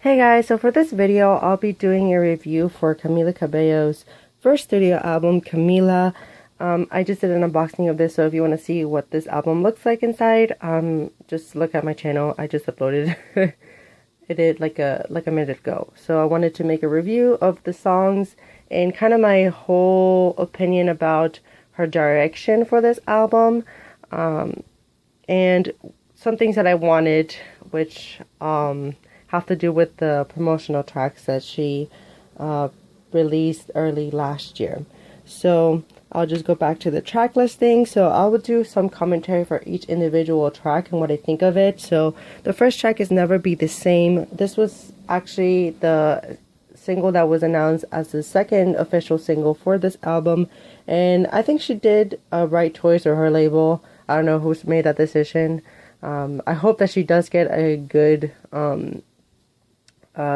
Hey guys, so for this video, I'll be doing a review for Camila Cabello's first studio album, Camila. I just did an unboxing of this, so if you want to see what this album looks like inside, just look at my channel. I just uploaded it like a minute ago. So I wanted to make a review of the songs and kind of my whole opinion about her direction for this album, and some things that I wanted, which have to do with the promotional tracks that she released early last year. So I'll just go back to the track listing. So I will do some commentary for each individual track and what I think of it. So the first track is Never Be the Same. This was actually the single that was announced as the second official single for this album, and I think she did a right choice, or her label. I don't know who's made that decision. I hope that she does get a good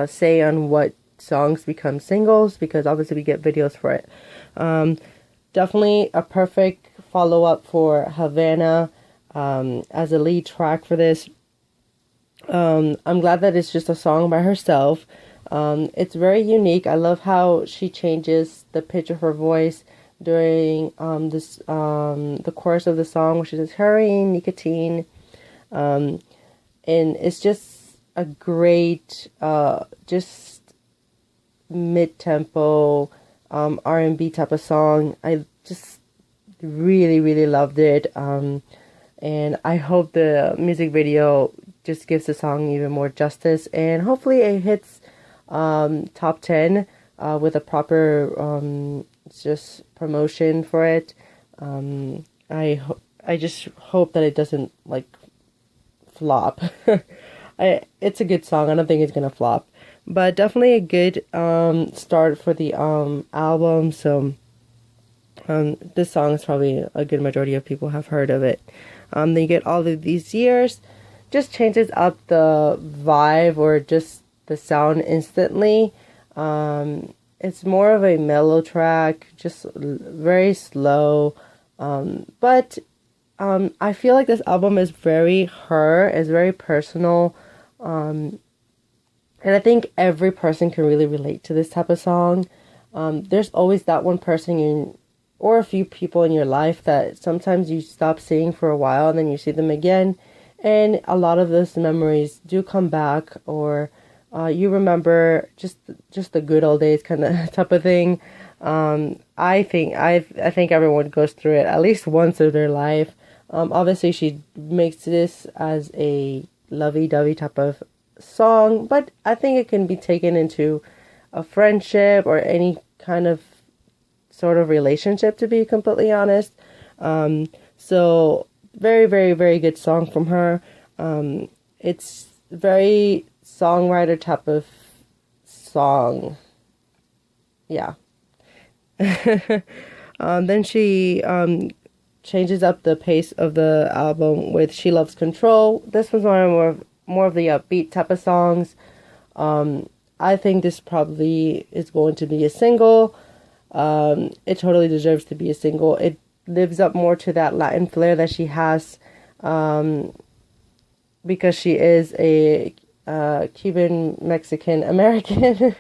say on what songs become singles, because obviously we get videos for it. Definitely a perfect follow-up for Havana as a lead track for this. I'm glad that it's just a song by herself. It's very unique. I love how she changes the pitch of her voice during the chorus of the song, where she says heroin, nicotine, and it's just a great just mid-tempo R&B type of song. I just really loved it, and I hope the music video just gives the song even more justice, and hopefully it hits top 10 with a proper just promotion for it. I just hope that it doesn't like flop. It's a good song. I don't think it's gonna flop, but definitely a good start for the album. So this song is probably a good majority of people have heard of it. Then you get All of These Years, just changes up the vibe or just the sound instantly. It's more of a mellow track, just very slow, but I feel like this album is very her, is very personal, and I think every person can really relate to this type of song. There's always that one person or a few people in your life that sometimes you stop seeing for a while and then you see them again, and a lot of those memories do come back, or you remember just the good old days kind of type of thing. I think everyone goes through it at least once in their life. Obviously she makes this as a lovey-dovey type of song, but I think it can be taken into a friendship or any kind of sort of relationship, to be completely honest. So very good song from her. It's very songwriter type of song. Yeah. Then she changes up the pace of the album with She Loves Control. This was more of the upbeat type of songs. I think this probably is going to be a single. It totally deserves to be a single. It lives up more to that Latin flair that she has, because she is a Cuban Mexican American.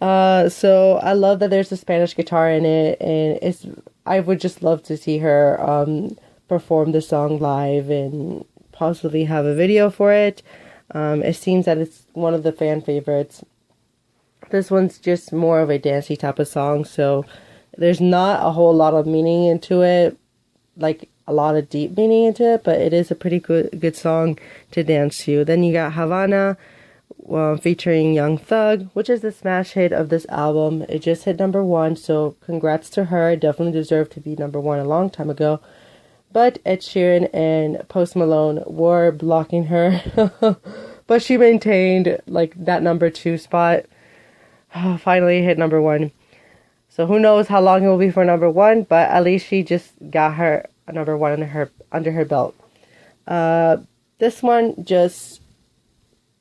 So I love that there's a Spanish guitar in it, and I would just love to see her perform the song live and possibly have a video for it. It seems that it's one of the fan favorites. This one's just more of a dancey type of song, so there's not a whole lot of meaning into it, like a lot of deep meaning into it, but it is a pretty good song to dance to. Then you got Havana, featuring Young Thug, which is the smash hit of this album. It just hit #1, so congrats to her. It definitely deserved to be #1 a long time ago. But Ed Sheeran and Post Malone were blocking her. But she maintained like that #2 spot. Finally hit #1. So who knows how long it will be for #1, but at least she just got her #1 under her belt. This one just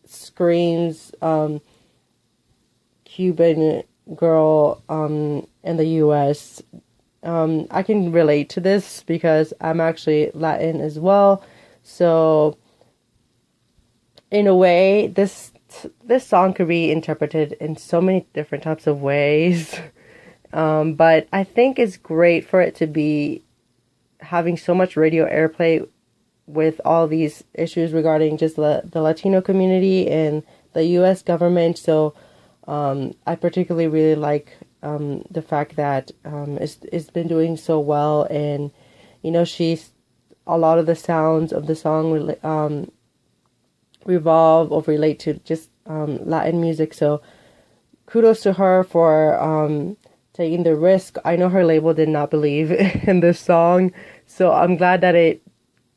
screams Cuban girl in the US. I can relate to this because I'm actually Latin as well. So in a way, this this song could be interpreted in so many different types of ways. But I think it's great for it to be having so much radio airplay with all these issues regarding just the Latino community and the U.S. government. So I particularly really like the fact that it's been doing so well, and she's a lot of the sounds of the song revolve or relate to just Latin music. So kudos to her for taking the risk. I know her label did not believe in this song, so I'm glad that it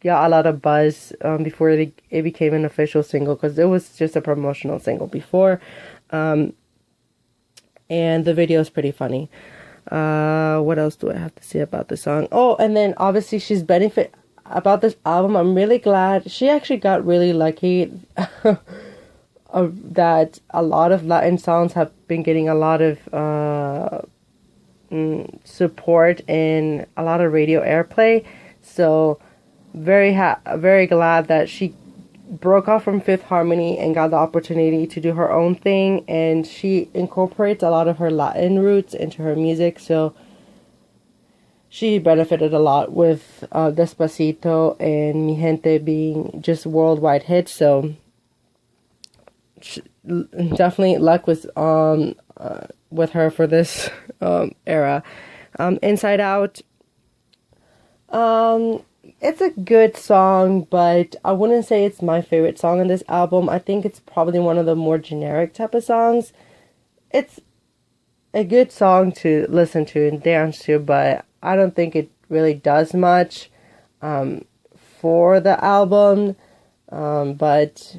got a lot of buzz before it became an official single, because it was just a promotional single before. And the video is pretty funny. What else do I have to say about the song? Oh, and then obviously she's benefit about this album. I'm really glad she actually got really lucky that a lot of Latin songs have been getting a lot of support and a lot of radio airplay. So very glad that she broke off from Fifth Harmony and got the opportunity to do her own thing, and she incorporates a lot of her Latin roots into her music, so she benefited a lot with Despacito and Mi Gente being just worldwide hits. So definitely luck with her for this era. Inside Out, it's a good song, but I wouldn't say it's my favorite song on this album. I think it's probably one of the more generic type of songs. It's a good song to listen to and dance to, but I don't think it really does much for the album. But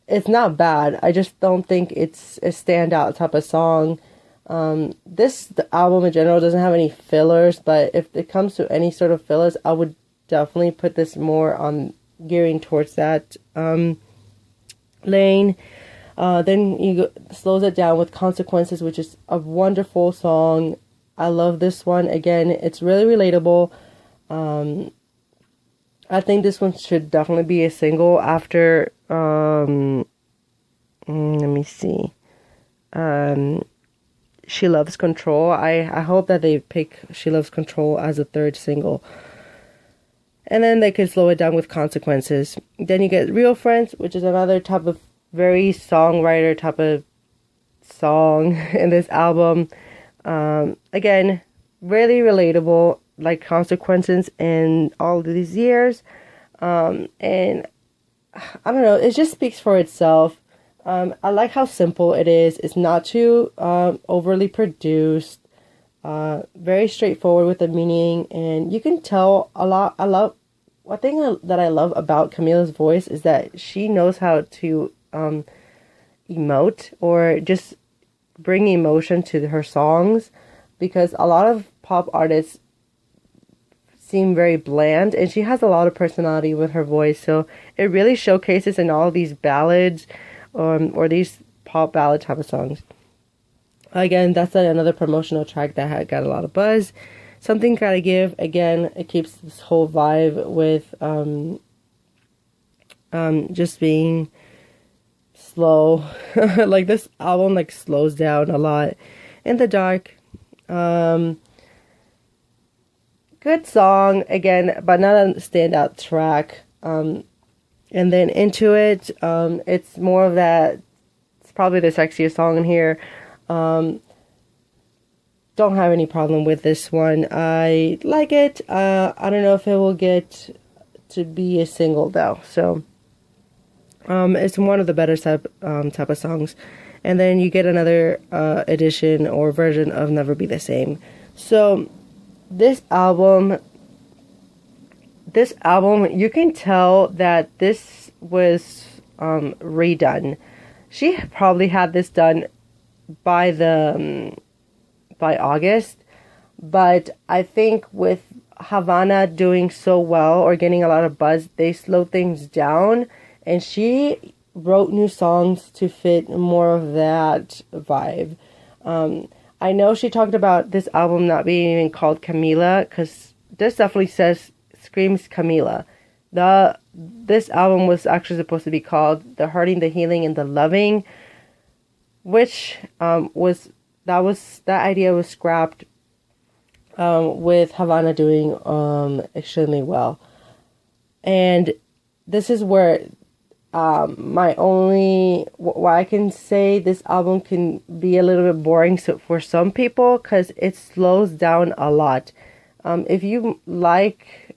it's not bad. I just don't think it's a standout type of song. The album in general doesn't have any fillers, but if it comes to any sort of fillers, I would definitely put this more on gearing towards that lane. Then slows it down with Consequences, which is a wonderful song. I love this one. Again, it's really relatable. I think this one should definitely be a single after let me see. She Loves Control. I hope that they pick She Loves Control as a third single. And then they could slow it down with Consequences. Then you get Real Friends, which is another type of very songwriter type of song in this album. Again, really relatable, like Consequences in all of these years. And I don't know, it just speaks for itself. I like how simple it is. It's not too overly produced. Very straightforward with the meaning, and you can tell a lot. One thing that I love about Camila's voice is that she knows how to emote or just bring emotion to her songs, because a lot of pop artists seem very bland, and she has a lot of personality with her voice, so it really showcases in all these ballads or these pop ballad type of songs. Again, that's another promotional track that had got a lot of buzz. Something Gotta Give, again, it keeps this whole vibe with just being slow. Like, this album like slows down a lot. In the Dark, good song again, but not a standout track. And then Into It, it's more of that. It's probably the sexiest song in here. Don't have any problem with this one. I like it. I don't know if it will get to be a single though. So it's one of the better type of songs. And then you get another edition or version of Never Be the Same. So this album, you can tell that this was redone. She probably had this done by August, but I think with Havana doing so well or getting a lot of buzz, they slowed things down, and she wrote new songs to fit more of that vibe. I know she talked about this album not being even called Camila, because this definitely screams Camila. This album was actually supposed to be called The Hurting, the Healing, and the Loving, which that idea was scrapped with Havana doing extremely well. And this is where why I can say this album can be a little bit boring for some people, because it slows down a lot. If you like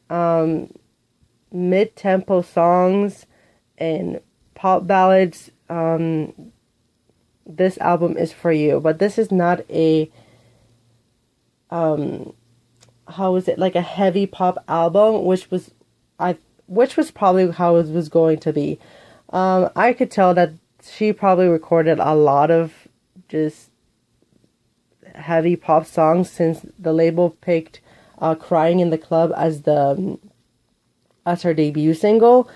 mid-tempo songs and pop ballads, this album is for you. But this is not a like a heavy pop album, which was probably how it was going to be. I could tell that she probably recorded a lot of just heavy pop songs, since the label picked "Crying in the Club" as her debut single,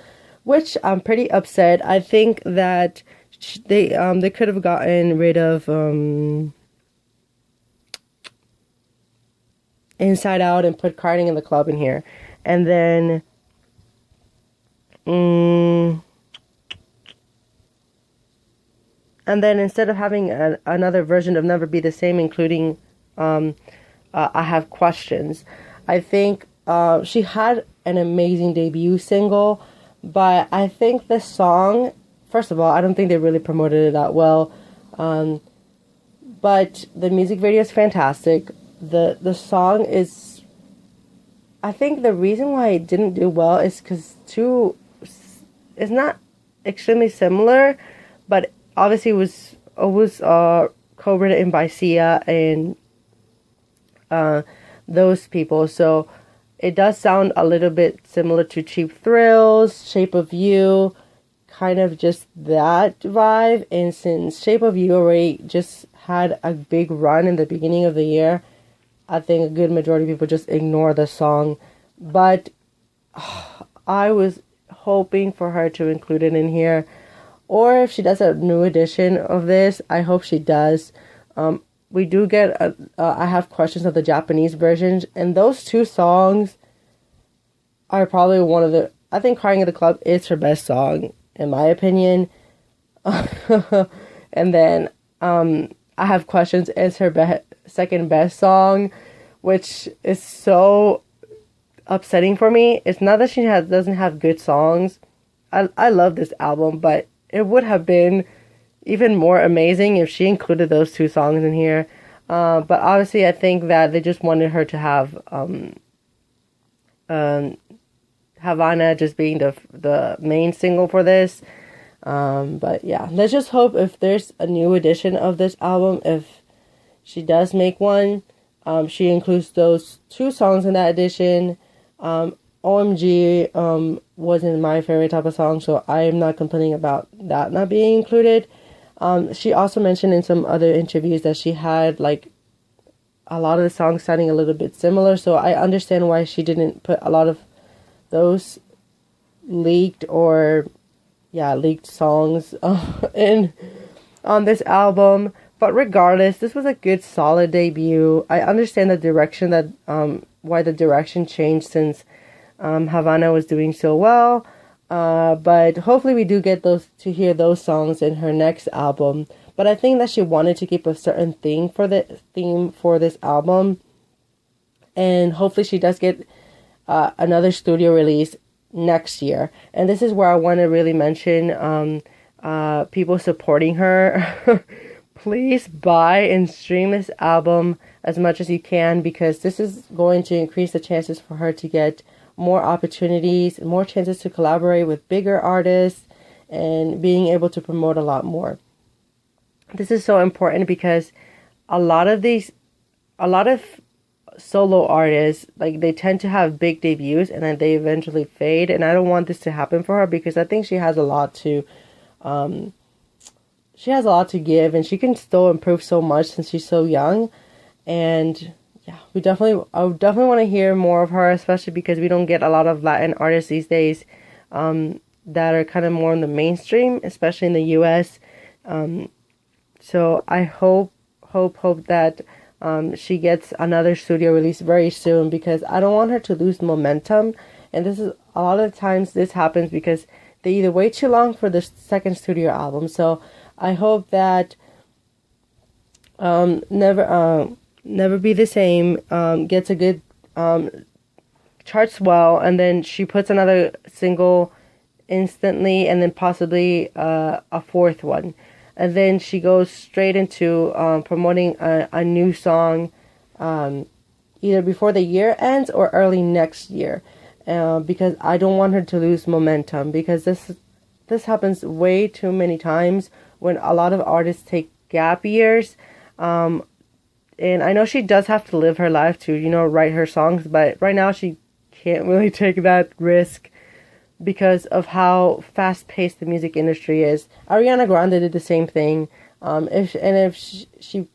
which I'm pretty upset. I think that they could have gotten rid of Inside Out and put "Crying in the Club" in here, and then instead of having another version of "Never Be the Same," including "I Have Questions," I think she had an amazing debut single, but I think the song, first of all, I don't think they really promoted it that well, but the music video is fantastic. The song is, I think the reason why it didn't do well is because it's not extremely similar, but obviously it was co-written by Sia and those people, so it does sound a little bit similar to Cheap Thrills, Shape of You, kind of just that vibe. And since Shape of You already just had a big run in the beginning of the year, I think a good majority of people just ignore the song. But I was hoping for her to include it in here. Or if she does a new edition of this, I hope she does. We do get I Have Questions of the Japanese versions, and those two songs are probably one of the, I think "Crying in the Club" is her best song, in my opinion. And then I Have Questions is her second best song, which is so upsetting for me. It's not that she doesn't have good songs. I love this album, but it would have been even more amazing if she included those two songs in here. But obviously I think that they just wanted her to have Havana just being the main single for this. But yeah, let's just hope if there's a new edition of this album, if she does make one, she includes those two songs in that edition. OMG wasn't my favorite type of song, so I am not complaining about that not being included. She also mentioned in some other interviews that she had like a lot of the songs sounding a little bit similar, so I understand why she didn't put a lot of those leaked songs in on this album. But regardless, this was a good solid debut. I understand the direction that why the direction changed since Havana was doing so well. But hopefully we do get to hear those songs in her next album. But I think that she wanted to keep a certain theme for this album, and hopefully she does get another studio release next year. And this is where I want to really mention people supporting her. Please buy and stream this album as much as you can, because this is going to increase the chances for her to get more opportunities, more chances to collaborate with bigger artists, and being able to promote a lot more. This is so important because a lot of solo artists, like, they tend to have big debuts and then they eventually fade, and I don't want this to happen for her, because I think she has a lot to give, and she can still improve so much since she's so young. And yeah, I would definitely want to hear more of her, especially because we don't get a lot of Latin artists these days that are kind of more in the mainstream, especially in the US. So I hope that she gets another studio release very soon, because I don't want her to lose momentum. And this is a lot of the times this happens because they either wait too long for the second studio album. So I hope that Never Be the Same gets a good charts well, and then she puts another single instantly, and then possibly a fourth one, and then she goes straight into promoting a new song, either before the year ends or early next year, because I don't want her to lose momentum, because this happens way too many times when a lot of artists take gap years. And I know she does have to live her life to, write her songs, but right now she can't really take that risk because of how fast-paced the music industry is. Ariana Grande did the same thing. If she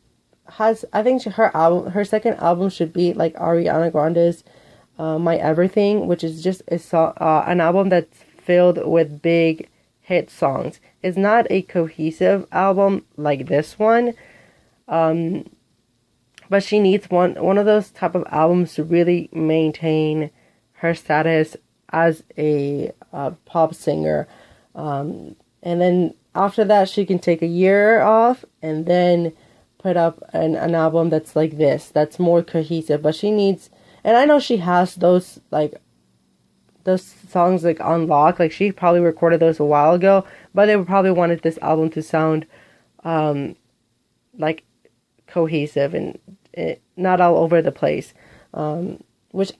has, I think her second album should be like Ariana Grande's My Everything, which is just an album that's filled with big hit songs. It's not a cohesive album like this one. But she needs one of those type of albums to really maintain her status as a pop singer. And then after that, she can take a year off and then put up an album that's like this, that's more cohesive. But she needs, and I know she has those songs like on lock. Like she probably recorded those a while ago, but they probably wanted this album to sound like cohesive and not all over the place, which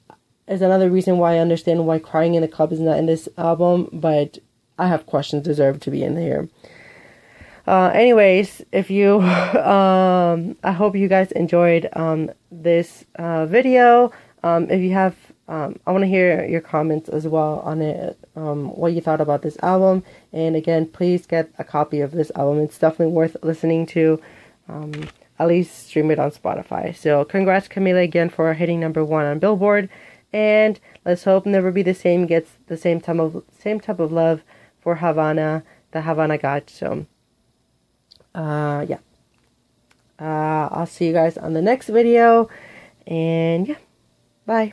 is another reason why I understand why Crying in the Club is not in this album, but I Have Questions deserve to be in here. Anyways, if you I hope you guys enjoyed this video. If you have, I want to hear your comments as well on it, what you thought about this album. And again, please get a copy of this album. It's definitely worth listening to. At least stream it on Spotify. So congrats, Camila, again for hitting #1 on Billboard. And let's hope Never Be the Same gets the same type of love for Havana that Havana got. So yeah. I'll see you guys on the next video. And yeah. Bye.